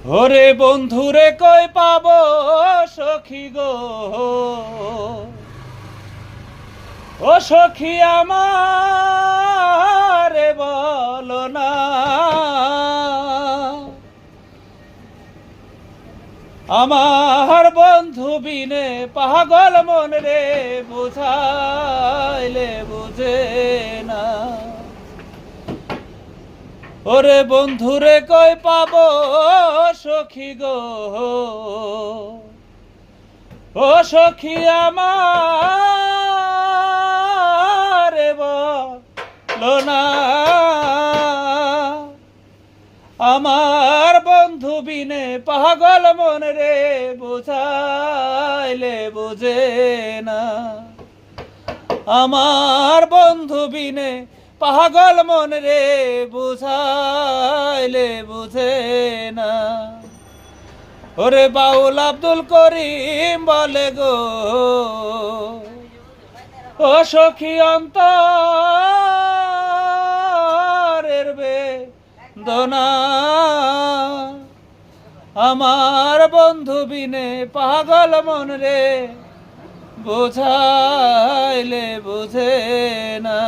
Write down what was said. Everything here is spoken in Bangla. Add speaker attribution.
Speaker 1: ওরে বন্ধুরে কই পাবো সখী গো, ও সখী আমার বলো না। আমার বন্ধু বিনে পাগল মন রে, বুঝাইলে বুঝে না। ওরে বন্ধুরে কই পাবো সখী গো, ও সখী আমার বলো না। আমার বন্ধু বিনে পাগল মন রে, বুঝাইলে বুঝে না। আমার বন্ধু বিনে পাগল মন রে, বুঝাইলে বুঝে না। ওরে বাউল আব্দুল করিম বলে গো, ও সখী অন্তরের বেদনা। আমার বন্ধু বিনে পাগল মন রে, বুঝাইলে বুঝে না।